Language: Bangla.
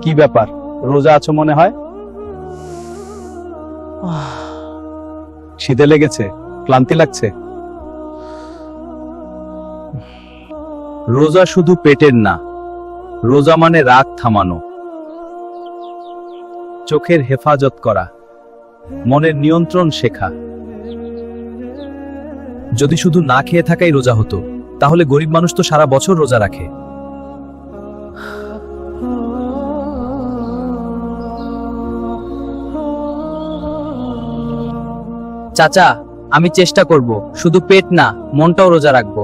কি ব্যাপার, রোজা আছো মনে হয়? খিদে লেগেছে? ক্লান্তি লাগছে? রোজা শুধু পেটের না, রোজা মানে রাগ থামানো, চোখের হেফাজত করা, মনের নিয়ন্ত্রণ শেখা। যদি শুধু না খেয়ে থাকাই রোজা হতো, তাহলে গরিব মানুষ তো সারা বছর রোজা রাখে। চাচা, আমি চেষ্টা করব, শুধু পেট না, মনটাও রোজা রাখবো।